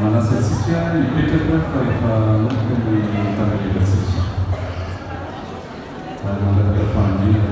Ma la salsiccia, il peter fa quindi tante di salsiccia. La domanda per farmi,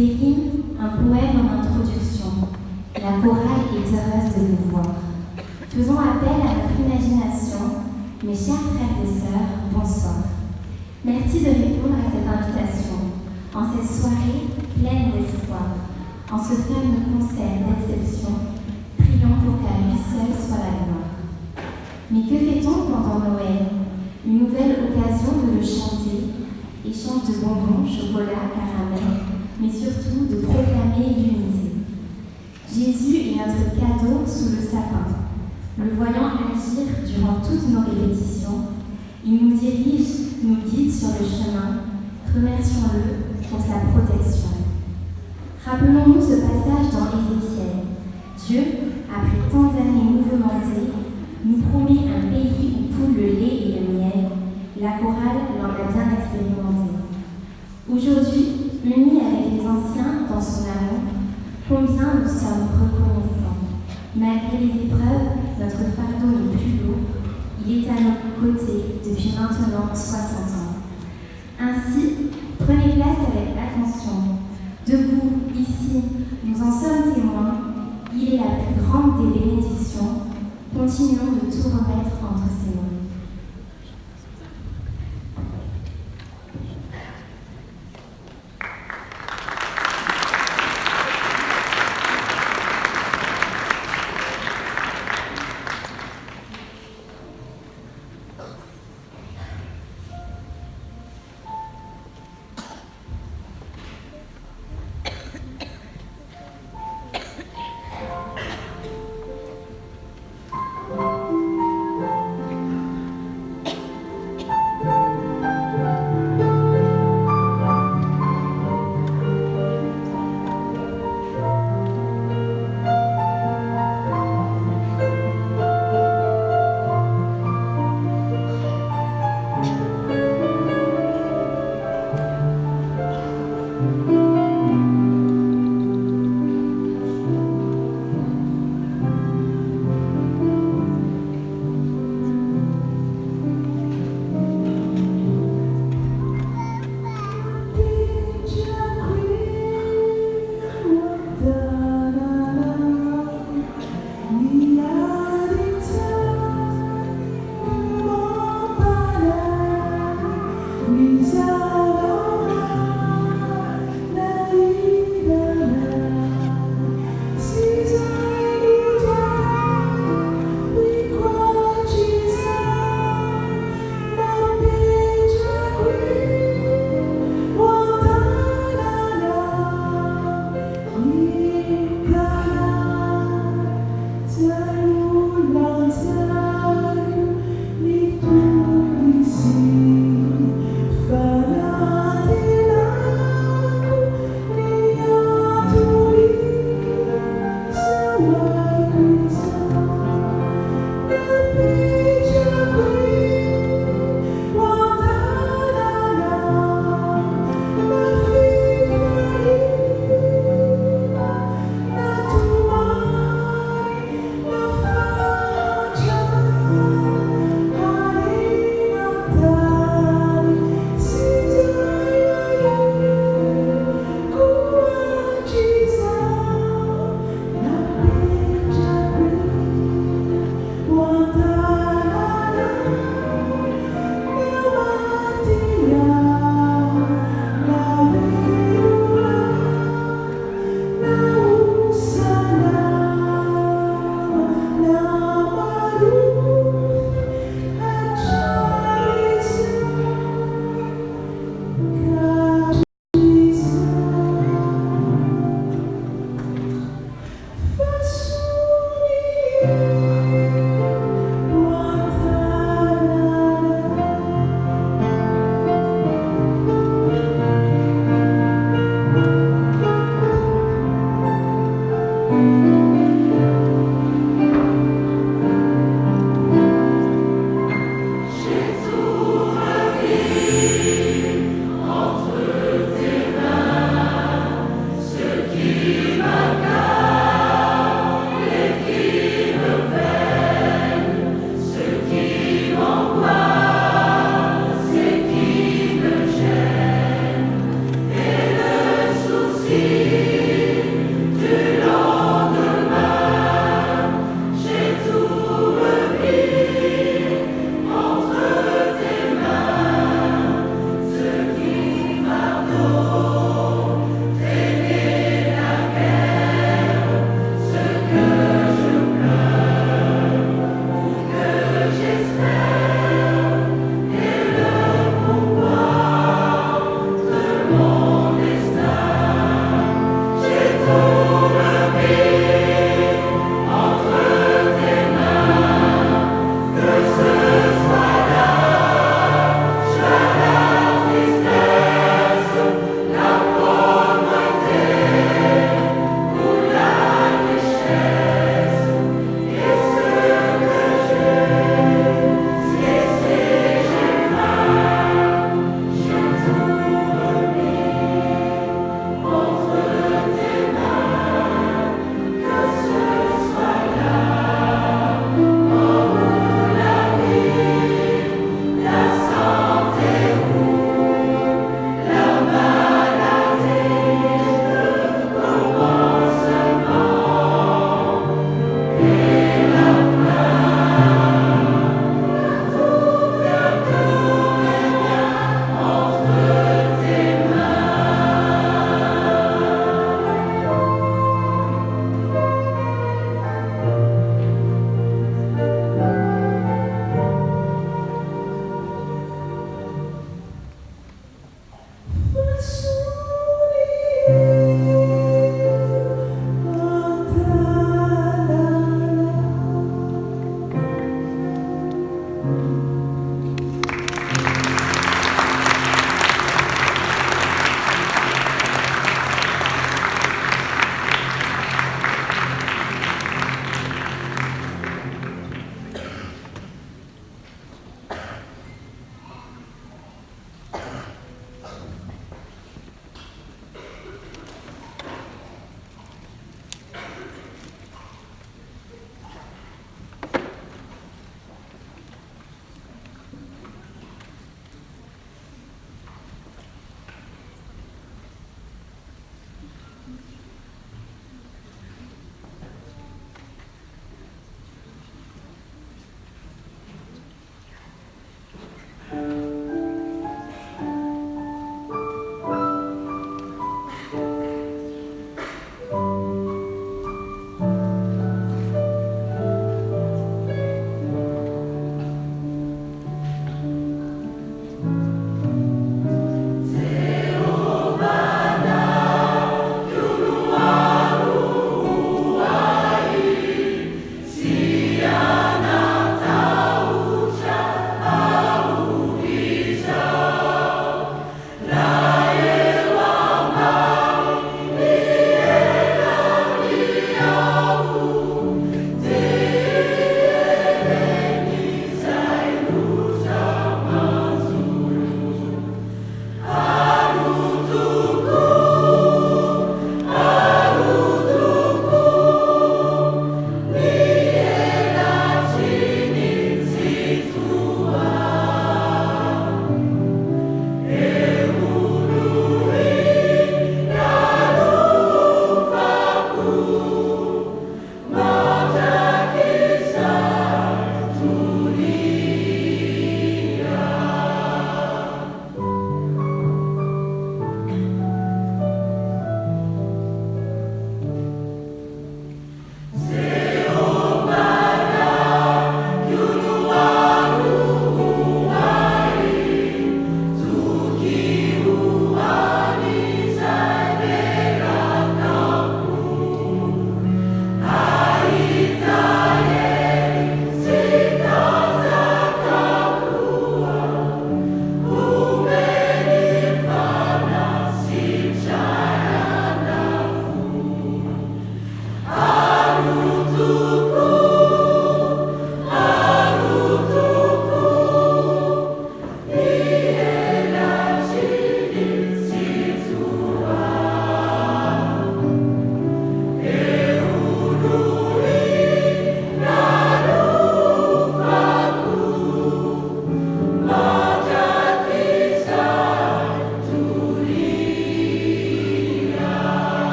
Des rimes, un poème en introduction. La chorale est heureuse de vous voir. Faisons appel à notre imagination. Mes chers frères et sœurs, bonsoir. Merci de répondre à cette invitation, en cette soirée pleine d'espoir, en ce fameux concert d'exception, prions pour qu'à lui seul soit la gloire. Mais que fait-on pendant Noël? Une nouvelle occasion de le chanter, échange de bonbons, chocolat, caramel, mais surtout de proclamer l'unité. Jésus est notre cadeau sous le sapin. Le voyant agir durant toutes nos répétitions, il nous dirige, nous guide sur le chemin. Remercions-le pour sa protection. Rappelons-nous ce passage dans Ézéchiel. Dieu, après tant d'années mouvementées, nous promet un pays où coule le lait et le miel. La chorale l'en a bien expérimenté. Aujourd'hui, unis avec les anciens dans son amour, combien nous sommes reconnaissants. Malgré les épreuves, notre fardeau n'est plus lourd. Il est à nos côtés depuis maintenant 60 ans. Ainsi, prenez place avec attention. Debout, ici, nous en sommes témoins. Il est la plus grande des bénédictions. Continuons de tout remettre entre ses mains.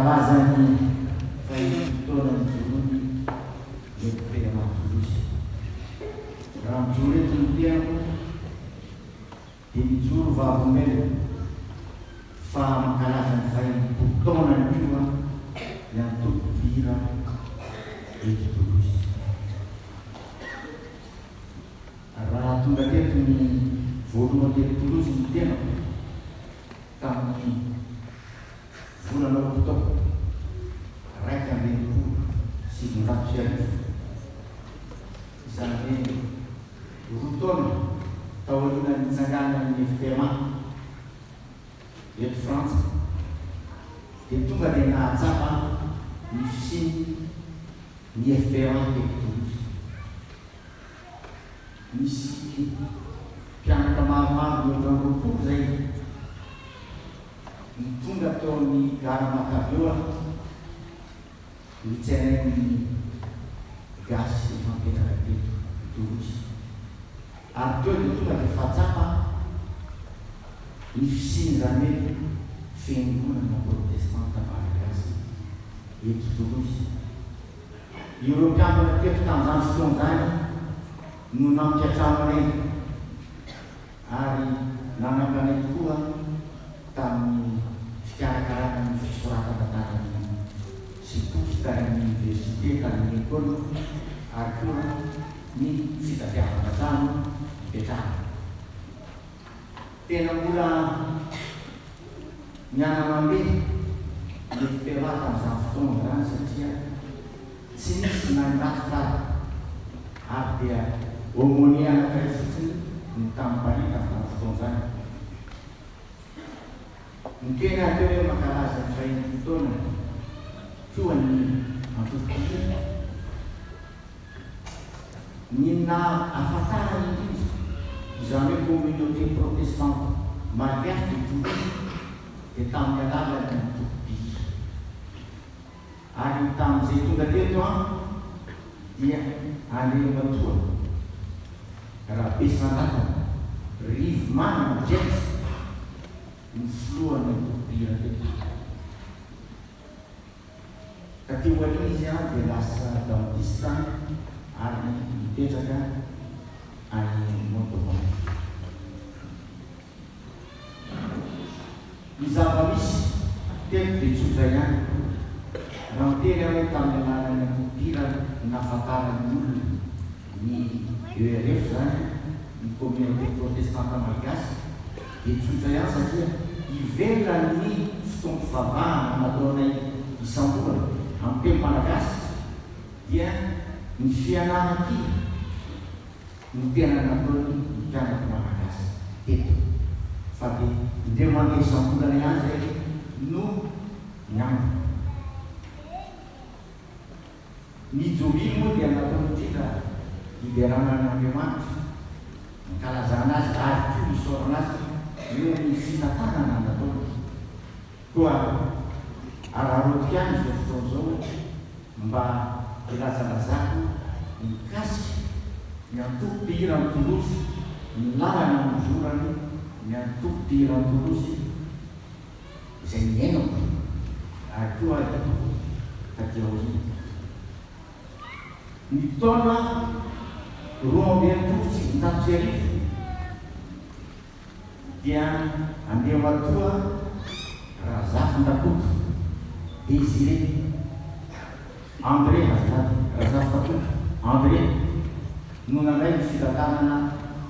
karazany fahitona ny jorony mety amatolozy. Raha mijoro eto ny teako dia mijoro vavomelo fa makarazany fahitona ny io ny antoko-pira eto Toulouse. Raha tonga teto ny voalohany teto Toulouse ny tenako tamin'ny volana oktobra 1970, izany hoe roa taona taorian'ny nitsanganan'ny FPMA eto Frantsa, dia tonga dia nahatsapa ny fisiny ny FPMA eto Toulouse. Misy mpianatra maromaro roapolo zay ny tonga taon'ny gara Makaveo nitsainany gasy fampianara eto Toulouse. Ary teo dia tonga dia fahatsapa ny fisiny zany hoe fiangonana protestanta malagasy eto Toulouse. Ireo mpiambina teto tamin'izany fotoana zany no nampiatrananay ary nanampanay tokoa tamin'ny fikarakarana ny fisoratana tariny sy tariny université tariny école ary koa ny fitatiavana trano ipetrahana. Tena mbola miana-mandeha ny FPMA tamin'izany fotoana zany satria tsy nisy nandrafitra ary dia aumônier anankiray fotsiny ny tamin'nympalita tamin'ny fotoana zany. Ny tena teo hoe makarazany fahintona koa ny antoko-pira ny na ahafantarany indrindra izany hoe communauté protestante malagasy de Toulouse dia tamin'ny alalany ny antoko-pira. Ary tamin'izay tonga teto dia Andriamatoa Rabesandata Rivomana Jets ny filohany antoko-pira teto. Ka teo alina izy dia lasa dentiste ary mipetraka any Montauban. Ny zava-misy teto dia tsotra ihany. Raha miteny hoe tamin'ny alalan'ny antoko-pira nahafantarany olona ny ERF zany ny communauté protestante malagasy dia tsotra ihany satria ivelany ny fotoam-pivavahana nataonay isam-bolana amin'ny teny malagasy dia ny fianarana-kira ny tena nataony mpianatra malagasy teto. Fa dia indray mandeha isam-bolana ihany zay no mianatra. Ny jobily moa dia nataony indrindra iveranan'Andriamanitra nikalazana azy ary koa nisorana azy eo ny finatanana nataony. Koa ararotika ihany izao fotoana zao mba ilazalazako mikasika ny antoko-pira ny Toulouse, ny lalana nozorany ny antoko-pira ny Toulouse izay miainako ary koa taty aoriana. Ny taona 2019 dia Andriamatoa Razafindrakoto Désiré André Razafindrakoto André no nandray ny fitantanana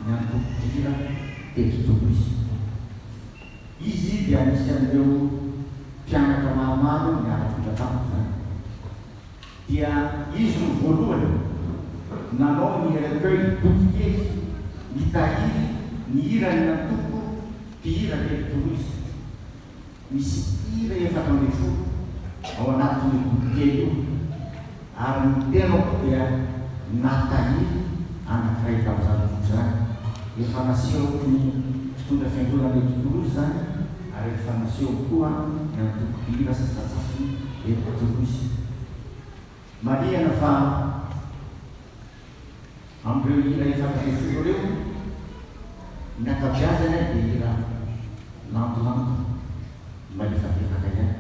ny antoko-pira teto Toulouse. Izy dia anisan'ireo mpianatra maromaro miara-tonga tamiko zany. Dia izy no voalohany nanao ny recueil boky kely mitahiry ny hirany antoko-pira teto Toulouse. Misy hira 700 ao anatin'ny boky kely io ary ny tenako dia natahiry anankiray tamin'izany boky zany. Efa nasehoko ny fitondra fiangonana eto Toulouse zany ary efa nasehoko koa ny antoko-pira sasatsasiny eto Toulouse. Marihana fa amin'ireo hira efa-folo reo ny ankabeazany dia hira lantolanto malefakefaka ihany.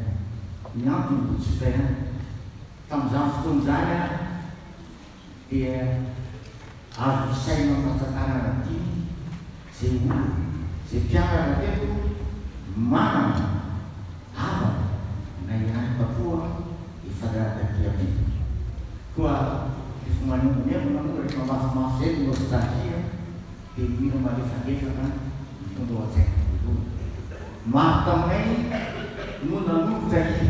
ny antony tsotraina tamin'izany fotoana zany a dia azo isaina fahatsakana ty zay olo zay mpianatra teto manana havana na ihany papoa efa dadakiavita koa efa manimba moa rehefa mafimafy zay no nostalgia dia mino malefalefana mitondra ao an-tsaina voalohany maro taminay no nanolotra izy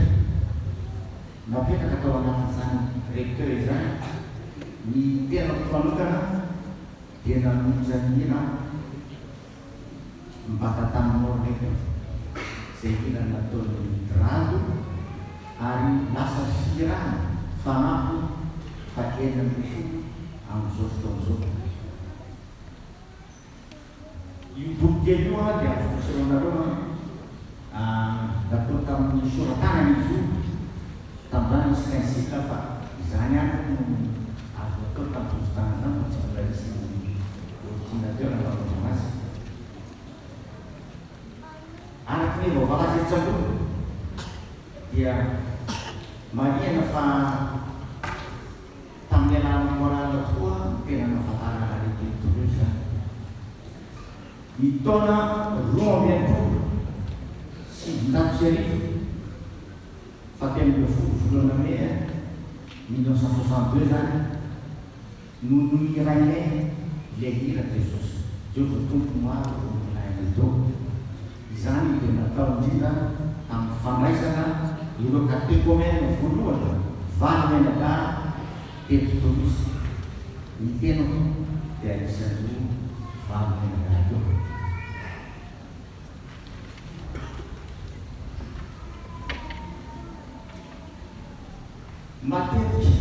napetraka tao anatin'izany recteur izany ny tena mpanokana dia nanolotra nina mbata taminao reka zay tena nataony rado ary lasa firana fanampy fa enina ambin'ny folo amin'izao fotoan'izao. Io boky kely io a dia azosehoanareo natao tamin'ny soratanana izy io tamin'izany misy principe fa izany any no azo atao tamin'ny soratanana zany fa tsy mbola misy ordinateur anaovana azy. Araky ny vaovaka zay tsambony dia marihana fa tamin'ny alalan'ny morala tokoa tena nafatara arikely zany. Ny taona roa amby enimpolo sivinjato sy arivo faty amby folo volana Mai 1962 zany no nohirainay le hira Jesosy Jehovah tompo maro ilaina zao. Izany dia natao indrindra amin'ny fandraisana ireo katekômena voalohany valo menadara teto torisy ny tenako dia anisan'io valo menadara io. Matetiky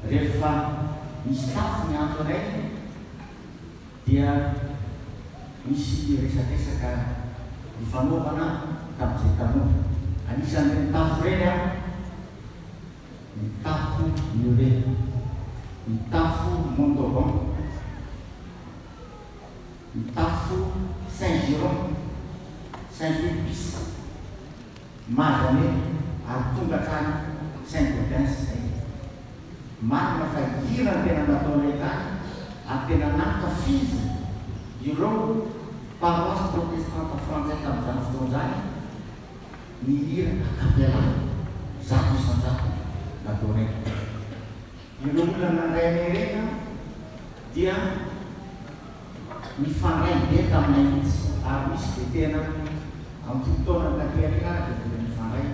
rehefa misy tafo ny antso anay dia misy resadresaka ny fanaovana tamin'izay tanoa. Anisan'ireny tafo reny a ny tafo Muré, ny tafo Montauban, ny tafo Saint-Jérôme, Saint-Sulpice, Mazamet ary tonga hatrany Saint-Gaudens. Marina fa hira ny tena nataonay tany ary tena nankafizy ireo paroisse protestante frantsay tamin'izany fotoan'izany ny hira akapelana zato isan-jato nataonay. Ireo olona nandrainay reny dia mifandray be taminay mihitsy ary misy dia tena amin'ny fotoana takeakara dia tena mifandray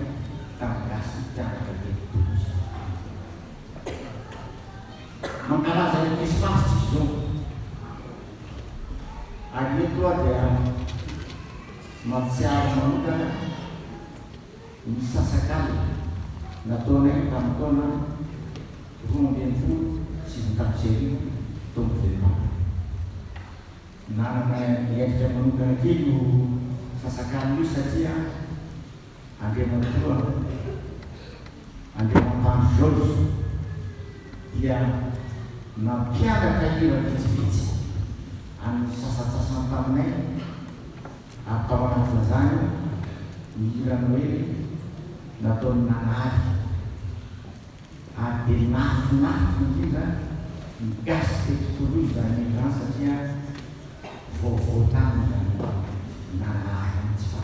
tamin'ny gasy mpianatra be Toulouse. Mankalaza ny krismasy tsy zao ary eto a dia matsiaro manokana ny sasakalo nataonay tamin'ny taona roa amby enimpolo sivinjato sy arivo taon'ny velona. Nanana endrika manokana kely io sasakalo io satria Andriamanitra Andriamanitany George dia nampianatra hira vitsivitsy amin'ny sasasasany taminay ary tao anatin'izany ny hirany hoe nataony nanary ary dia nafinafy indrindra ny gasy teto Toulouse zany izany satria vaovao tany zany nanary tsy fa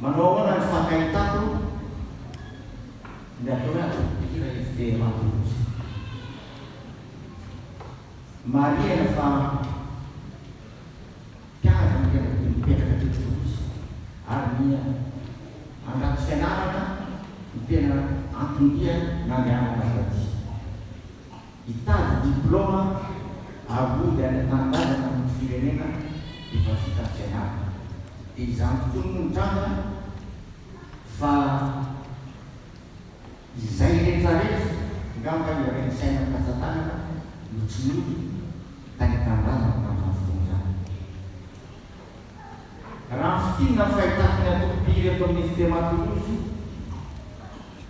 manao ahoana ny fankahitako ny atao hoe atopihira FDMA Toulouse. Marihana fa mpianatra ny tena mipetraka teto Toulouse ary ny anaty fianarana ny tena antondia nandehanana aty hitady diplôma avody any an-tanindrazana amin'ny firenena efa vita fianarana. Dia izany tokoa no mitranga fa izay rehetrarehetra ngamba ireny saina mikatsatanana no tsy nody tany an-tanindrazana tamin'izany fotoana izany. Raha fitinina fahitako ny atokom-piry eto amin'ny FDMA Toulouse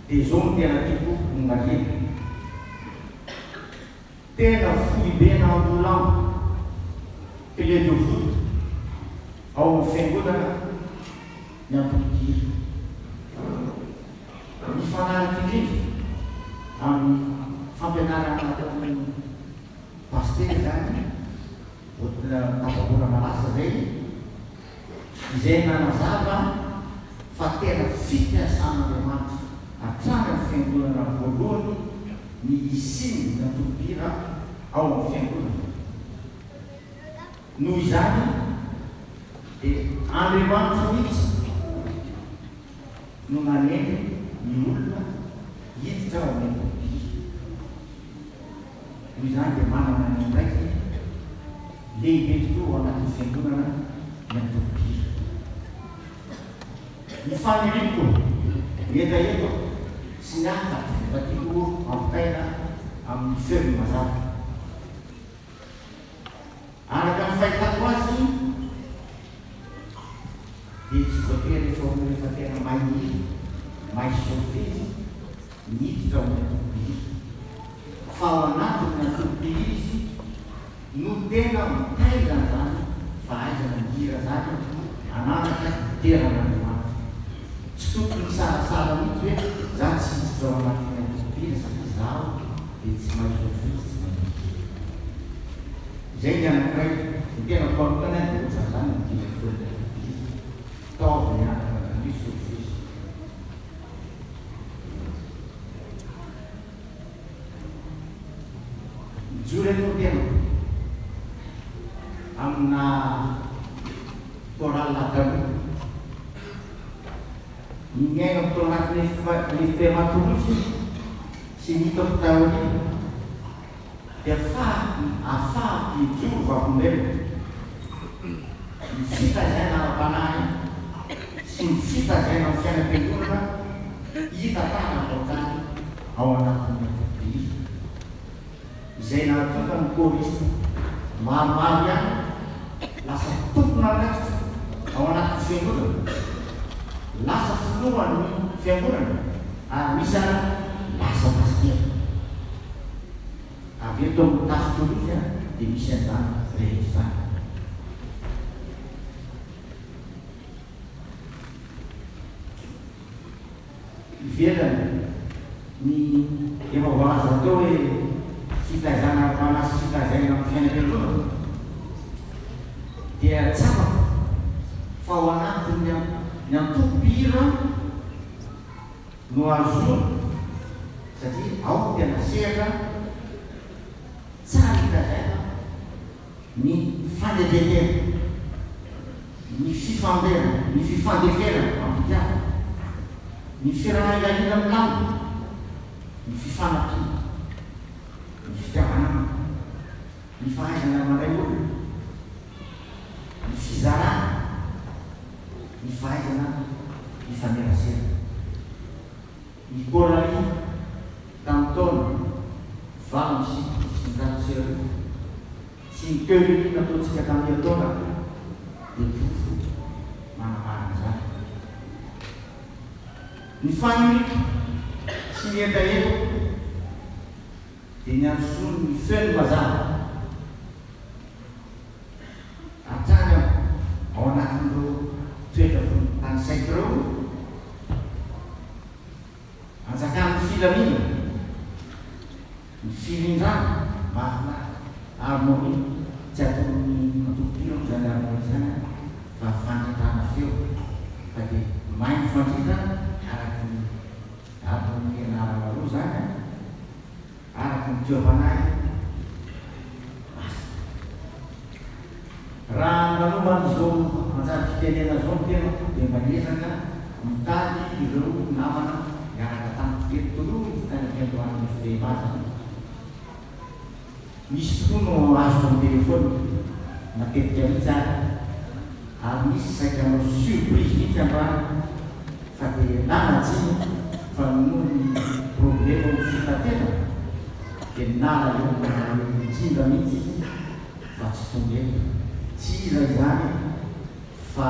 dia zao no tena tiako nomarena. Tena fohy be na ambolambo clé de voûte ao amin'ny fiangonana ny atokom-piry mifanaraka indrindra amin'ny fampianarana ataon'ny paster zany tapabola malasa zay izay nanazava fa tena fitiasan'Andriamanitra hatrany amin'ny fiangonana voalohany ny isiny na tobira ao amin'ny fiangonana. Noho izany dia Andriamanitra mihitsy no naneny ny olona hiditra ao amin'ny tobira. Noho izany dia manana ny ndraiky lehibe tokoa ao anatin'ny fiangonana ny tobira. Ny faniriko etaeto sy ny hafa mba tiako ampitaina amin'ny feo mazava. Araka ny fahitako azy dia tsy voatery rehefa tena mahay sofezy niditra ao amin'ny tobira, fa ao anatin'ny tobira izy no tena mitaizana zany fahaizana mihira zany ananaka teran'Andriamanitra. Tsy tokony sarasara mihitsy hoe za tsy hiditra ao anatin'ny tobira satria zaho dia tsy mahay sofezy tsy mahay. Izay ny anankiray ny tena mpamokana dia oza zany midina fotoana tobira taovy mianaka ny sofezy. Mijory atao tena amina chorale lataloha miaina foto anatin'ny fitematolozy sy ny hitako taoriana dia afahako hijoro vakombelona ny fitazaina ara-panahy sy ny fitazaina amin'ny fiainam-piangonana hita tana aokany ao anatin'ny tobira. Izay nahatonga ny choriste maromaro ihany lasa tompona andraikitra ao anatin'ny fiangonana, lasa filohan'ny fiangonana ary misy ary lasa paster. Avy eto amin'ny tafitolozy dia misy an'izany rehetra zany. Ivelany ny efa voalaza atao hoe fitaizana ara-panahy sy fitazaina amin'ny fiainam-piangonana dia tsapako fa ao anatin'ny ny tobira no azoana satria ao tena sehatra tsara hitazaina ny fandedetena, ny fifandeferana ampitiavana, ny firanahirahina amin'ny lamina, ny fifanampiana, ny fitiavanana, ny fahaizana mandray olona, ny fizarana, ny fahaizana ny fanerasera. Ny kôralia tamin'ny taona valo sy sivinjato sy arivo sy ny chœur nataontsika tamin'ny taona dia tofo manamarana zany. Ny faniriko sy ny etaeto dia ny antsoiny ny feno mazava hatrany ao anatin'ireo toetra tany saika ireo anjakan'ny filamina, ny filindrana mahafinaritra harmonie tsy ataon'ny tobira moa zany harmonie zany fa fandrindrana feo fa dia mahay ny fandrindrana araky ny harmonie anarana roa zany araky ny tiavanahy asa. Raha nanomban'izao anjara fitenena zao ny tena dia manesaka mitady ireo namana miaraka tamin'ny tetoloha tany fiandohan'ny fidehibazana. Misy tokoa no azoko amin'ny telefôny matetika mihitsy ary misy saika manao surprise mihitsy ambarana fa dia nanatsiny fa noho ny problème ny fitatena dia nala eo mitsinda mihitsy fa tsy tonga eto. Tsy iza izany fa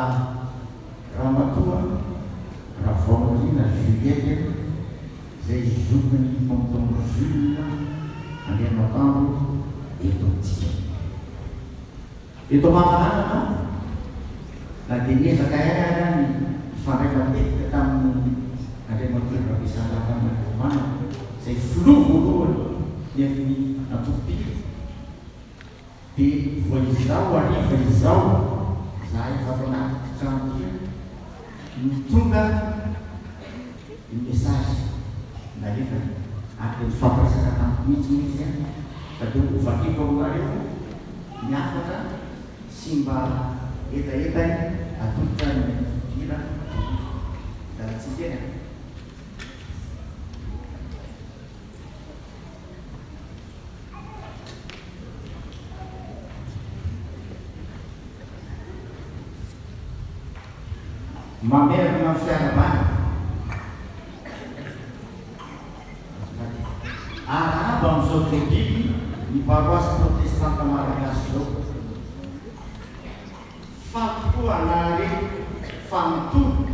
ramatoa Ravamorina Juliette zay zokiny tonton Jules Andriamatango eto amintsika. Eto Mahamanana na dia niezaka ihany ny fandray matetika tamin'ny Andriamatango ampiasana izao za efa ao anaty tranokely mitonga ny message nalefa ary ny fampiasana tamiko mihitsy izy a fa de ovakiko aminareo miafaka sy mba etaetany atolotra ny dira daratsitena mamerina fiarabana araba am'izao tebily ny paroasy protestanta malagasy zao fa tokoa anare fanotombo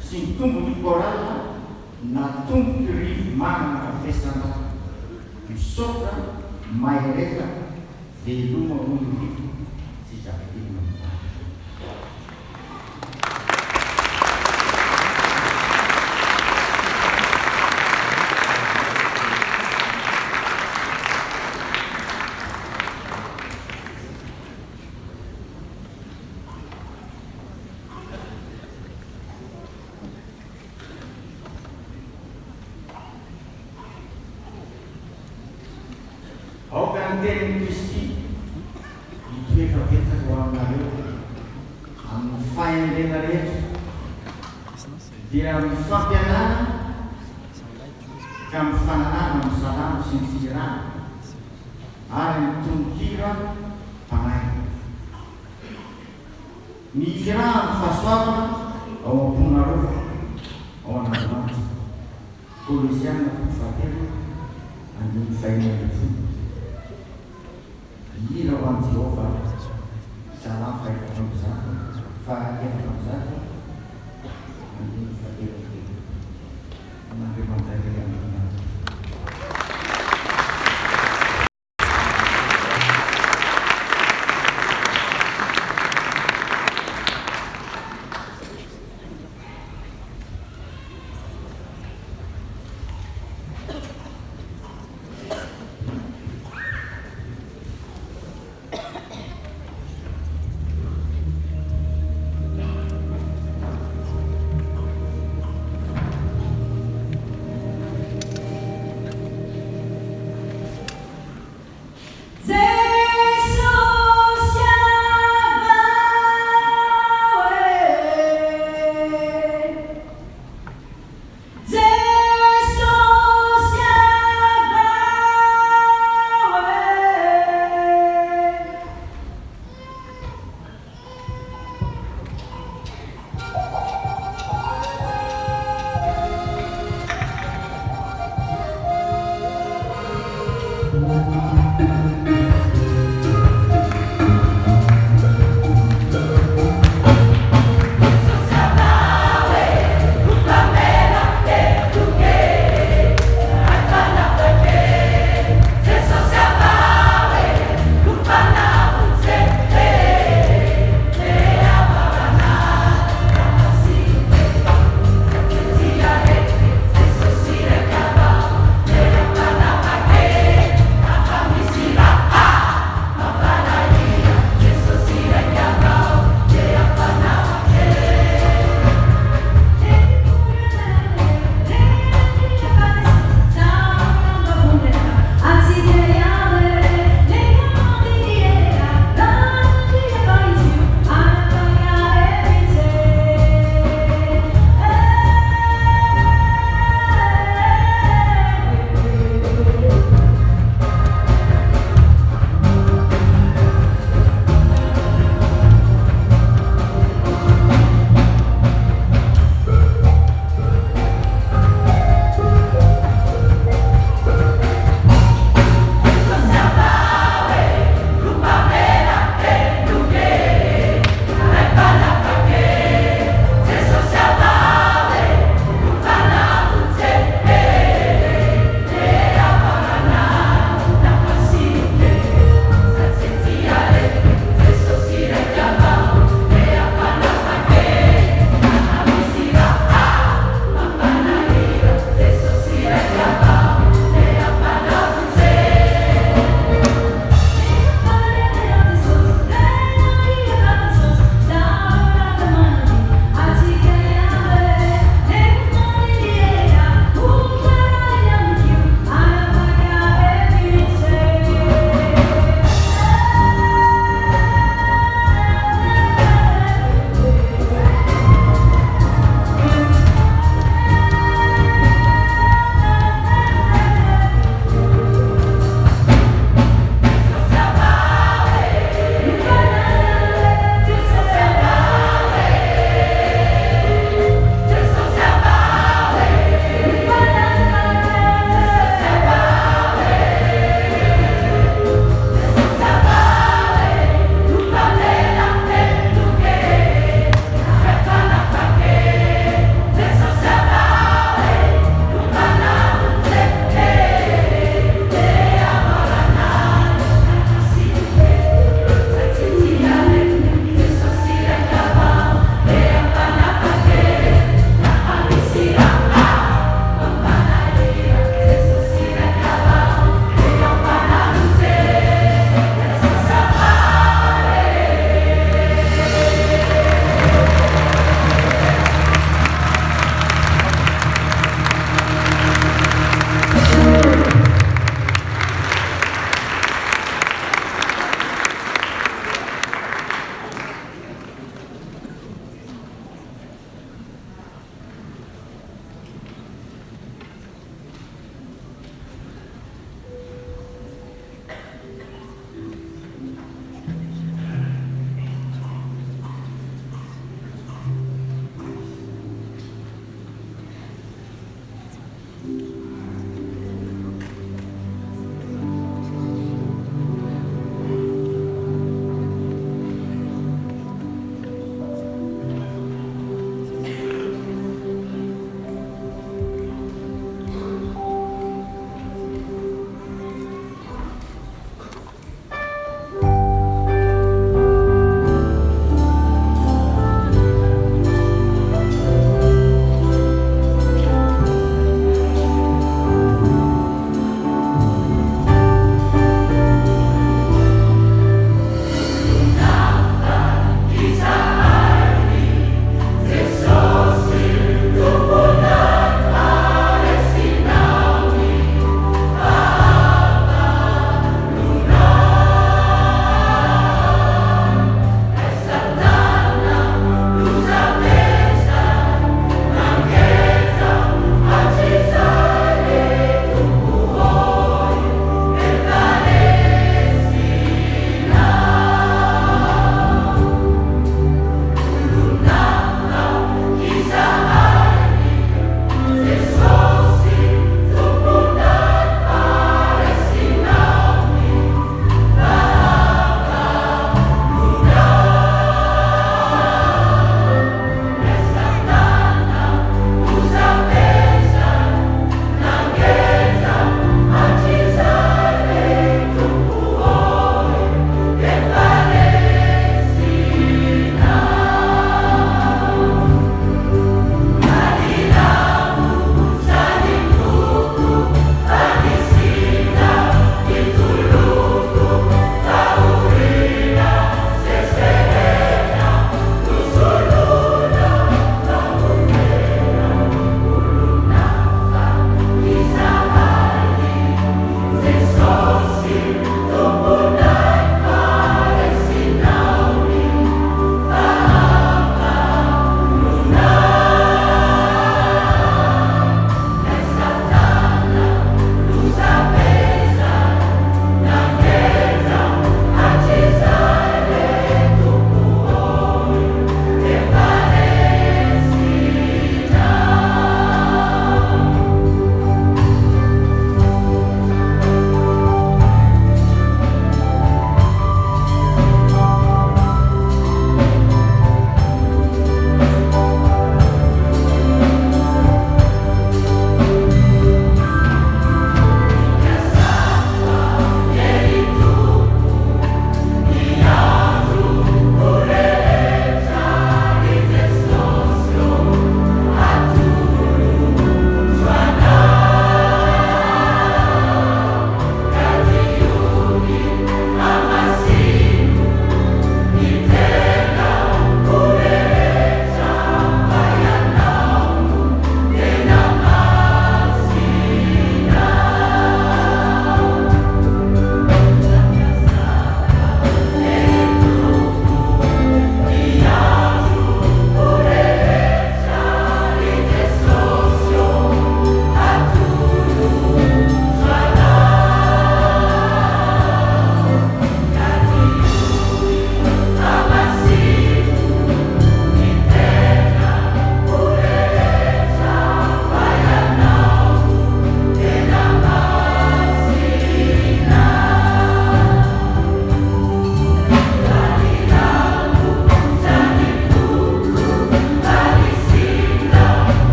sy ny tombony korala natomboky rivo manana ampiasana misotra mahereka veloma ony rivo sy zavadelona tenin'ny Kristy hitoetra betsaka ho aminareo amin'ny fahendrena rehetra dia amin'ny fampianana ka amin'ny fananana amin'ny salamo sy ny firana ary ny tononkira mpanahy ny firana ny fahasoavana ao am-ponareo ao an'Andriamanitra Kolosiana 3:1-5 Ira ho an'i Jehovah salam fa efatra am'izany andiny fahakelakely n'Andriamanitra iray amin'izany.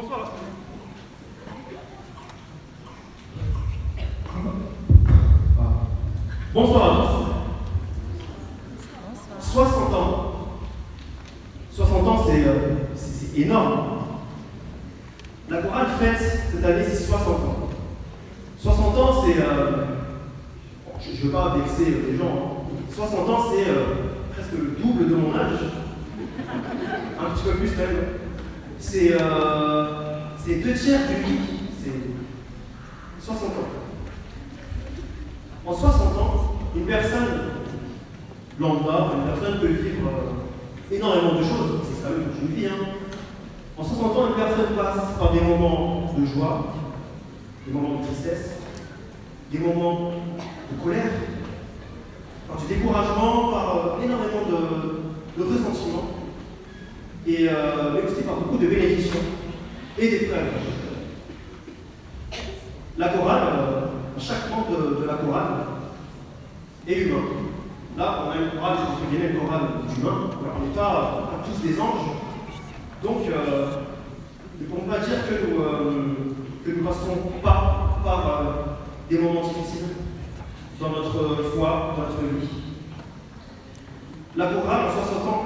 Bonsoir. Bonsoir à tous. 60 ans. 60 ans, c'est énorme. La chorale fête cette année ses 60 ans. 60 ans, c'est... je ne veux pas vexer les gens. Hein. 60 ans, c'est presque le double de mon âge. Un petit peu plus quand même. C'est 2 tiers du vie. C'est 60 ans. En 60 ans, une personne lambda, une personne peut vivre énormément de choses. C'est quand même toute une vie. Hein. En 60 ans, une personne passe par des moments de joie, des moments de tristesse, des moments de colère, par du découragement, par énormément de ressentiments, et mais aussi par beaucoup de bénédictions et d'épreuves. La chorale, chaque membre de la chorale est humain. Là, on a une chorale, entre guillemets, une chorale d'humains. On n'est pas tous des anges. Donc, ne pouvons pas dire que nous ne passons pas par des moments difficiles dans notre foi, dans notre vie. La chorale, en 60 ans,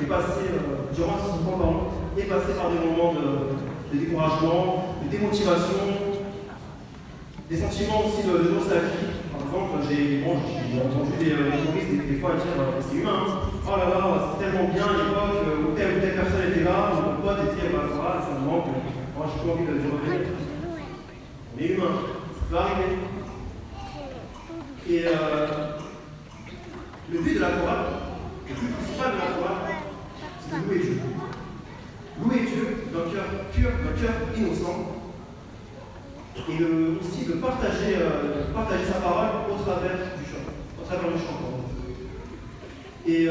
est passée, durant 60 ans, pardon, est passée par des moments de découragement, de démotivation, des sentiments aussi de nostalgie. Par exemple, j'ai entendu des humoristes des fois dire c'est humain, hein. Oh là là, c'est tellement bien à l'époque où telle ou telle personne était là, où mon pote était à la chorale, ça me manque, moi j'ai pas envie de revenir. On est humain, ça peut arriver. Et le but de la chorale, le but principal de la chorale, c'est de louer Dieu. Louer Dieu d'un cœur pur, d'un cœur innocent. Et aussi de partager sa parole au travers du chant. Pardon. Et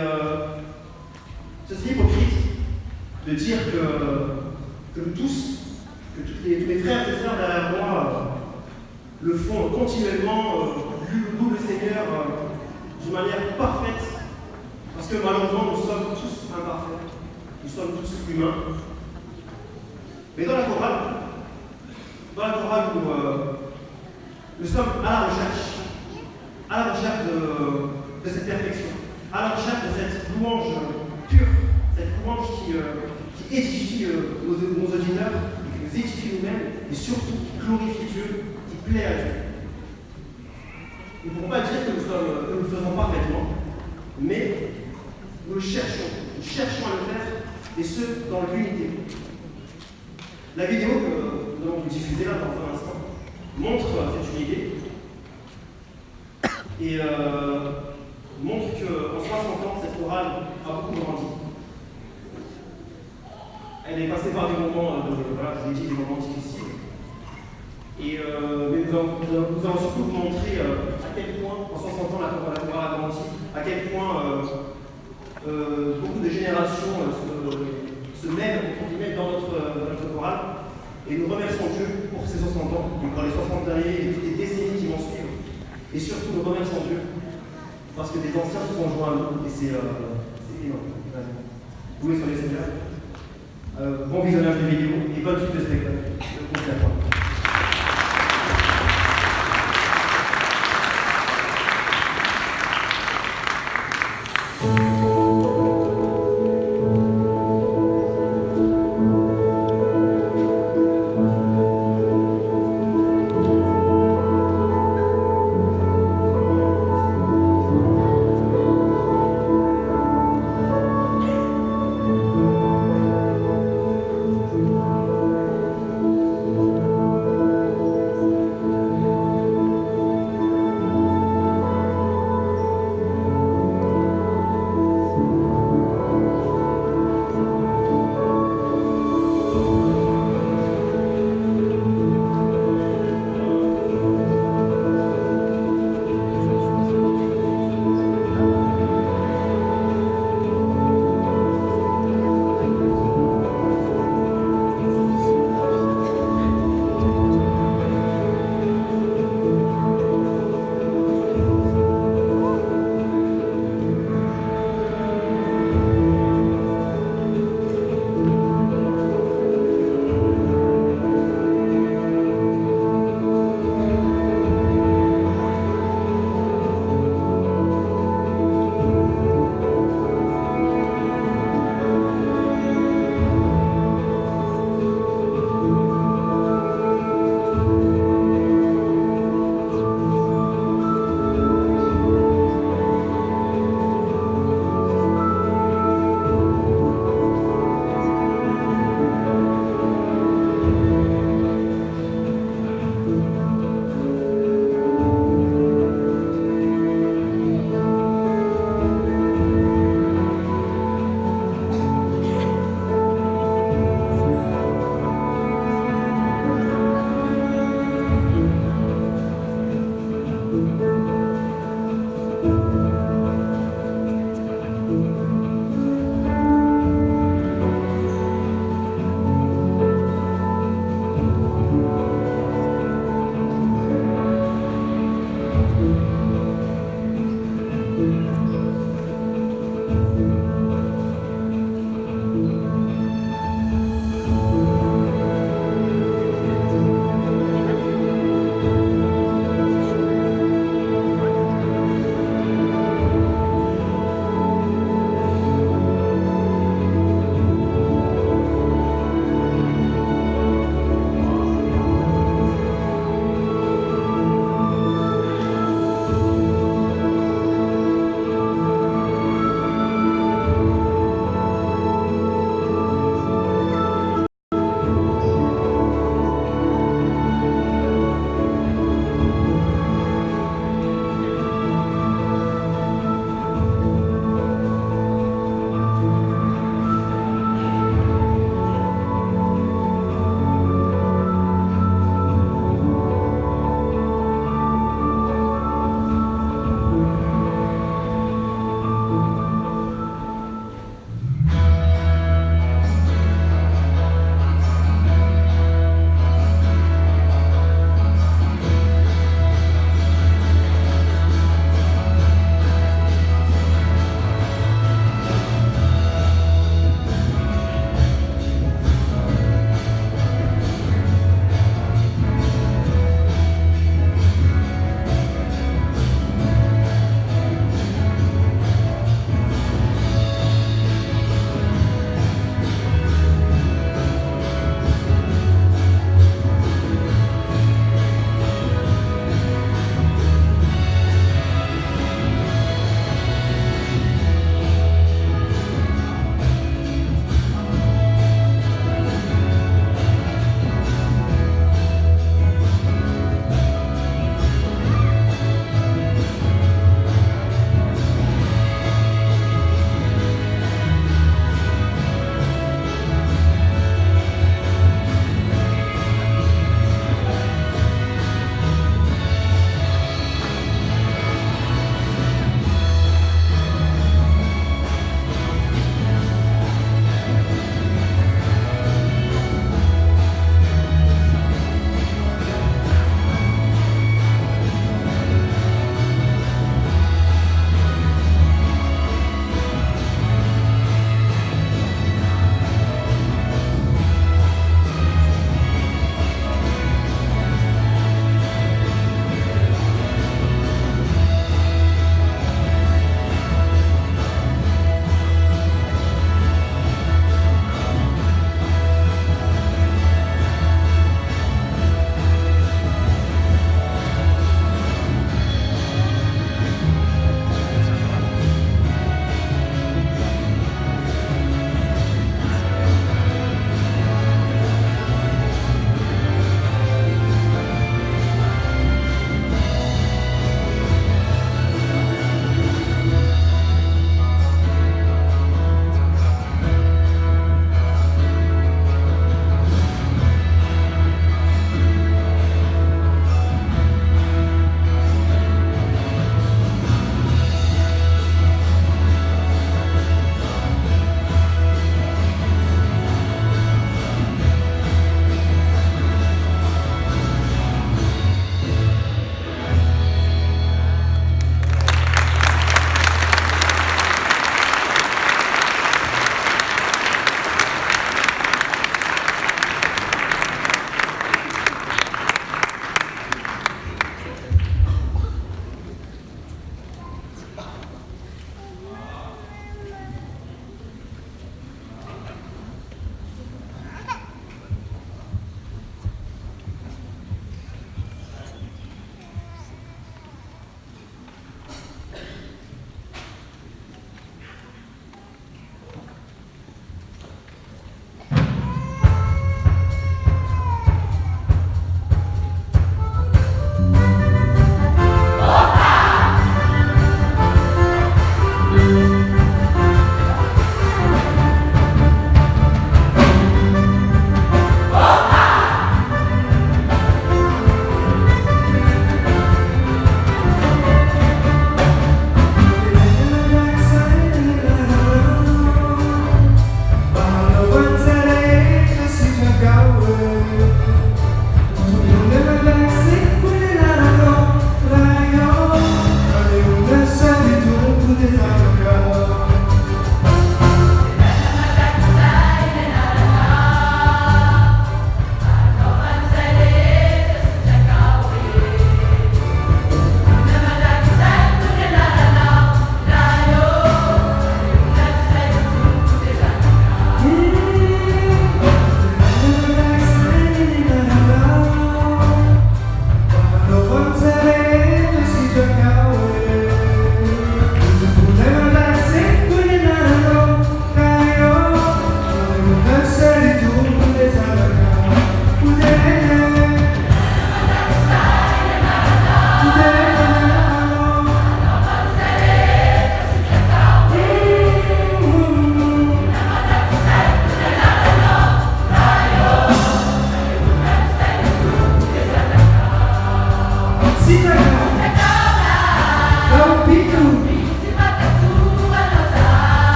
ce serait hypocrite de dire que nous tous, que tous les frères et sœurs derrière moi le font continuellement, louent le Seigneur d'une manière parfaite, parce que malheureusement nous sommes tous imparfaits, nous sommes tous humains. Mais dans la chorale où nous sommes à la recherche de cette perfection, à la recherche de cette louange pure, cette louange qui édifie nos auditeurs, qui nous édifie nous-mêmes, et surtout qui glorifie Dieu, qui plaît à Dieu. Nous ne pouvons pas dire que nous le faisons parfaitement, mais nous cherchons à le faire, et ce, dans l'unité. La vidéo que nous allons vous diffuser là dans un instant montre cette unité et montre qu'en 60 ans, cette chorale a beaucoup grandi. Elle est passée par des moments, je l'ai dit, des moments difficiles. Et mais nous allons surtout vous montrer à quel point, en 60 ans, la chorale a grandi, à quel point beaucoup de générations se mêlent entre guillemets, dans notre chorale. Et nous remercions Dieu pour ces 60 ans, et pour les 60 années et toutes les décennies qui vont suivre. Et surtout, nous remercions Dieu parce que des anciens se sont joints à nous, et c'est énorme. Loué sur les seigneurs. Bon visionnage de vidéo et bonne suite de spectacle. Merci à toi.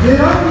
Oh yeah!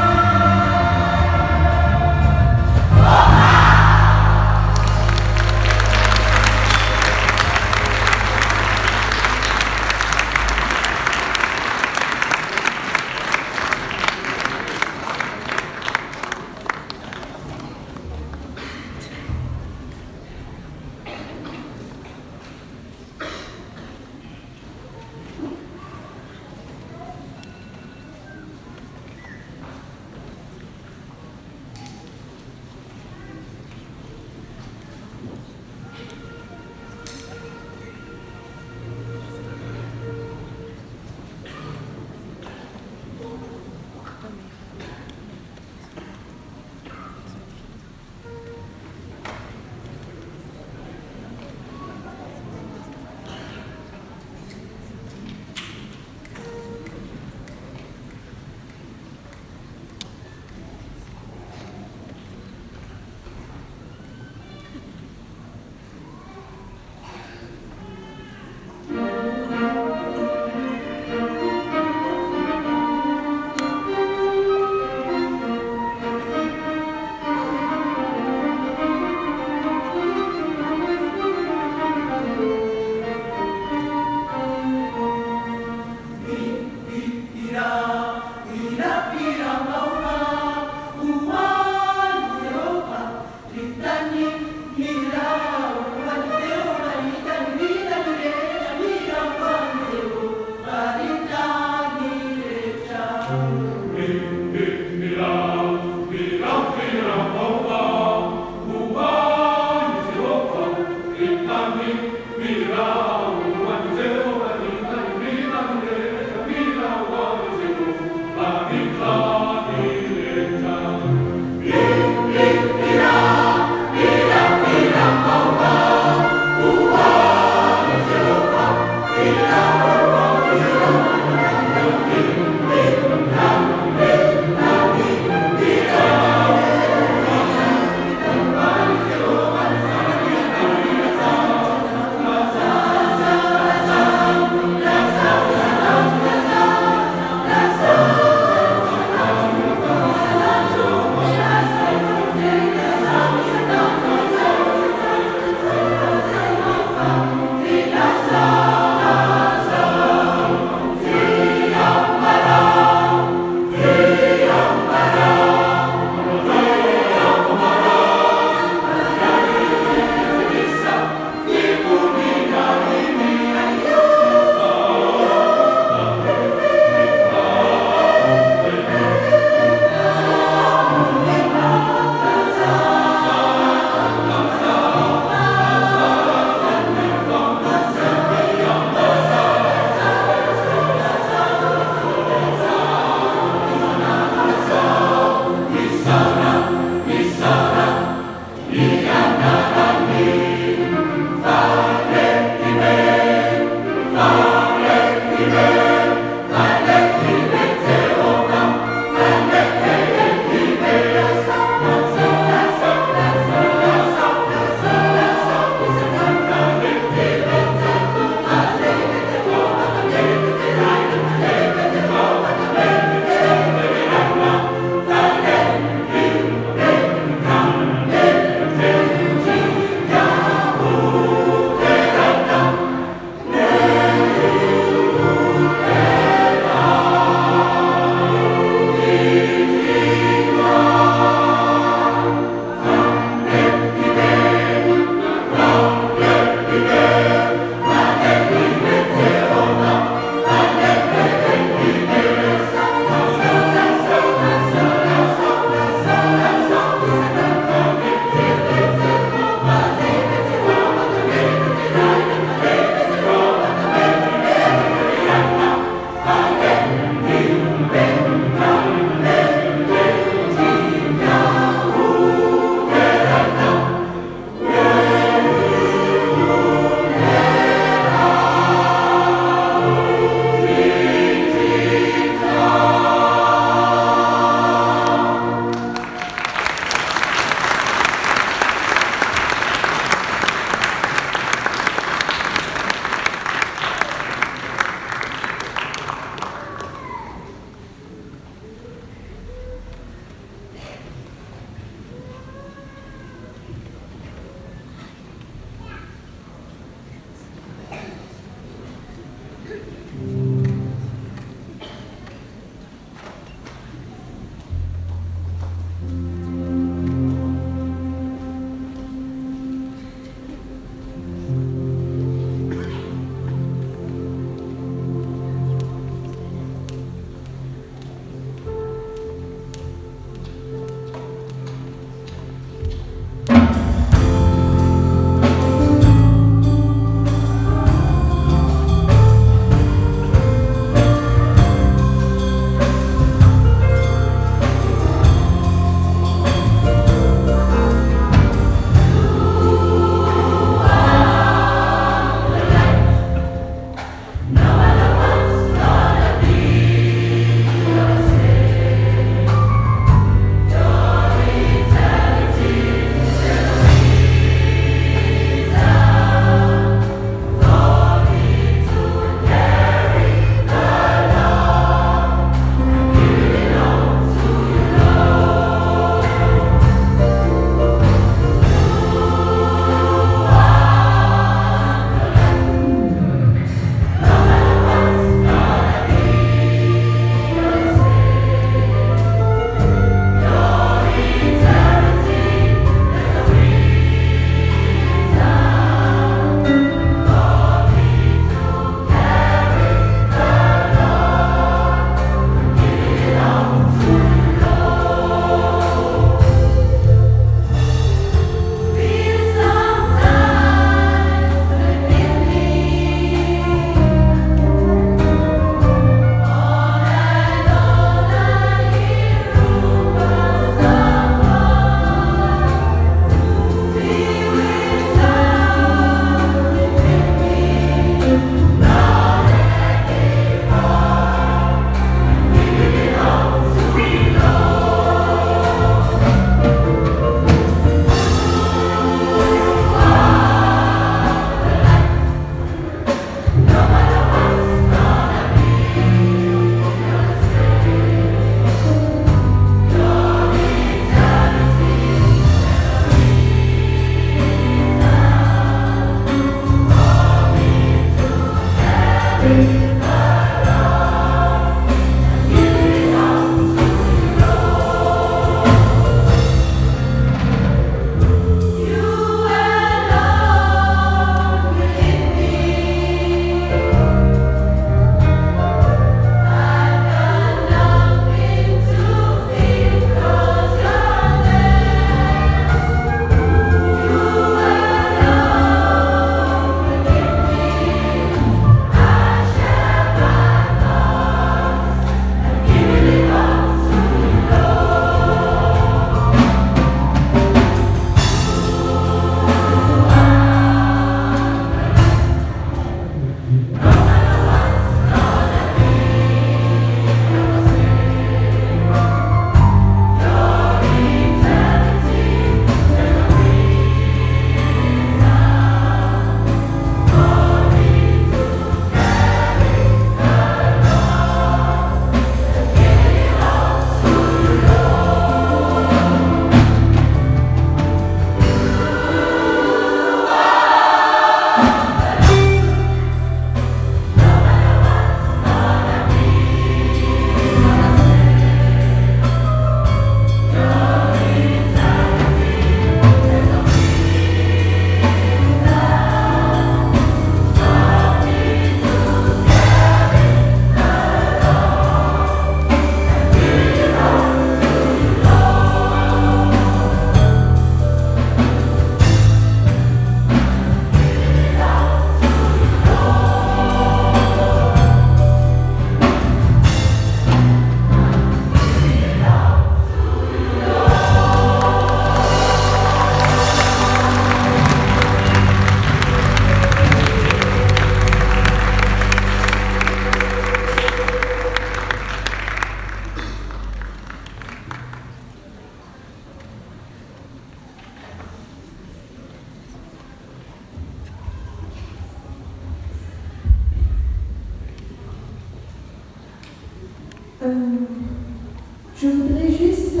Je voudrais juste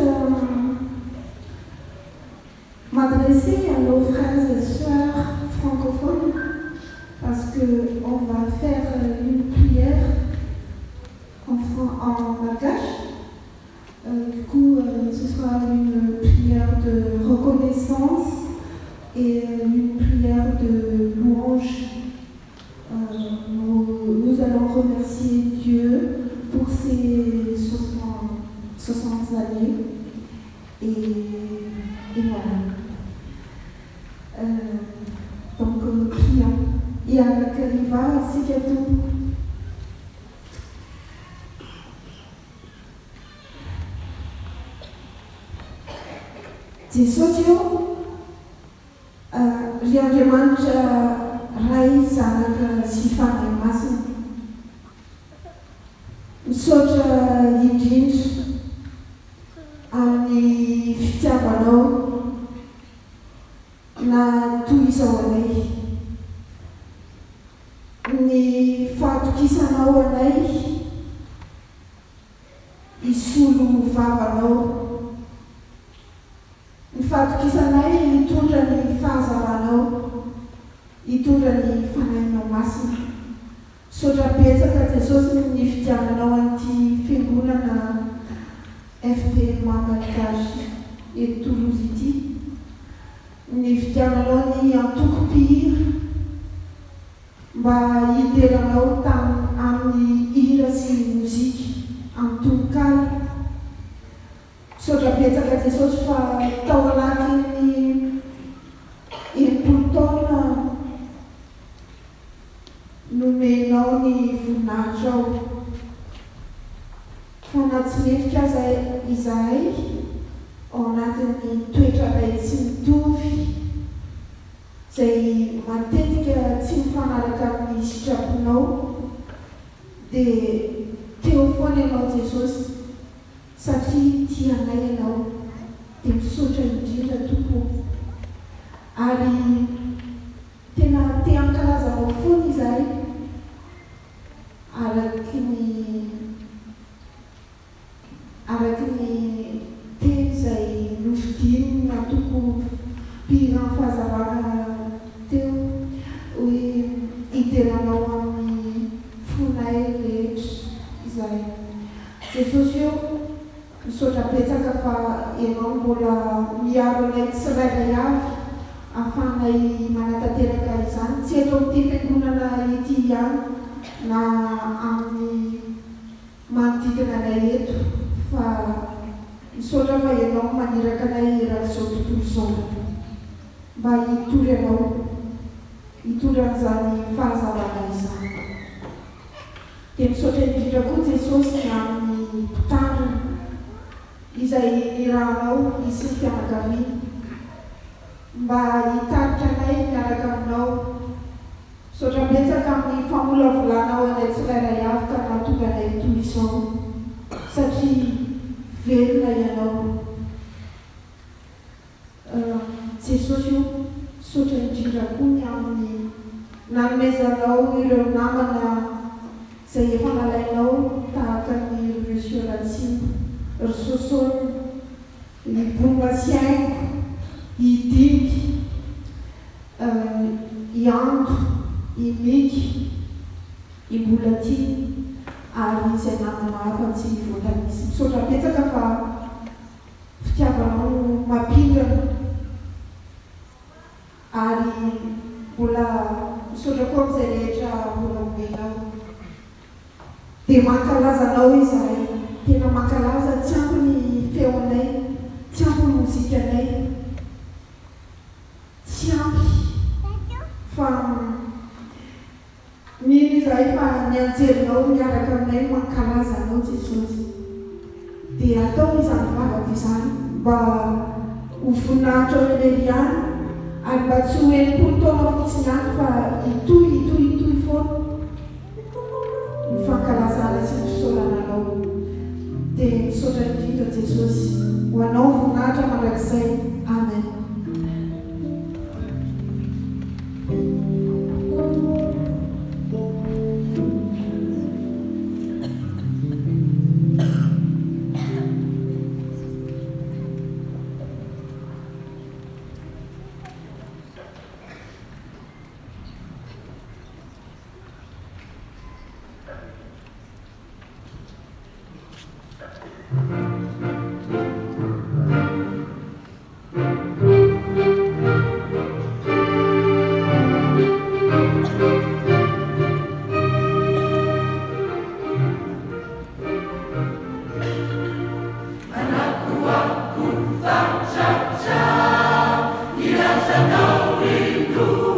m'adresser à nos frères et sœurs francophones parce qu'on va faire une prière en malgache. Du coup, ce sera une prière de reconnaissance et une prière de louange. Nous allons remercier Dieu pour ces 60 années. Et voilà. Donc, prions. Et avec Riva, c'est tout. Jesosio, riandriamanitra ray zanaka sy fanahy masina. Misaotra indrindra amin'ny fitiavanao na toy izao anay. Ny fahatokisanao anay isolo vavanao. Ny fahatokisanay hitondra ny fahazavanao, hitondra ny fanahinao masina. Misaotra betsaka Jesosy ny fitiavanao an'ity fiangonana FPM Malgache eto Toulouse ity. Ny fitiavanao ny antoko-pihira mba hideranao amin'ny hira sy mozika amin'ny tononkalo. Misaotra betsaka Jesosy fa tao anatin'ny 20 taona nomenao ny voninahitra ao. Fa natsimerika izahay ao anatin'ny toetra iray tsy mitovy izay matetika tsy mifanaraka amin'ny sitraponao. Dia teo foana ianao Jesosy satria tianay ianao. Dia misaotra indrindra Tompo. Ary tena te hankalazanao foana izahay araky ny teny izay novidiny natoko mpihira ny fahazavana teo hoe hideranao amin'ny fonay rehetra izahay. Jesosy eo misaotra betsaka fa ianao mbola miaro anay tsirairay avy ahafahanay manatanteraka izany, tsy eto amin'ity fiangonana ity ihany na amin'ny manodidina anay eto, fa misaotra fa ianao maniraka anay raha izao tontolo izao mba hitory anao, hitory an'izany fahazavana izany. Dia misaotra indrindra koa Jesosy amin'ny mpitandrina izay nirahanao isy ny fianakaviana mba hitaritra anay miaraka aminao. Misaotra betsaka amin'ny famolavolanao anay tsirairay avy ka nahatonga anay toy izao satria velona ianao. Jesosy io misaotra indrindra koa amin'ny nanomezanao ireo namana izay efa nalainao tahaka ny Monsieur Ratsimba, ry Sosony, i Bomasiaingo, i Diky, i Andro, i Miky, i Bolatiny ary izay namana hafa tsy voatanisy. Misaotra betsaka fa fitiavanao mampindrana ary mbola misaotra koa amin'izay rehetra mbola omenao. Dia mankalaza anao izahay, tena mankalaza, tsy ampy ny feonay, tsy ampy ny mozikanay, tsy ampy fa mino izahay fa nianjerinao miaraka aminay mankalaza anao Jesosy. Dia atao izany vavaka izany mba ho voninahitra ao Eliana ary mba tsy ho 20 taona fotsiny ihany fa hitohy foana ny fankalazana sy ny fisaorana anao. Dia misaotra indrindra Jesosy ho anao voninahitra mandrakizay. Amen. Ilasa no rindu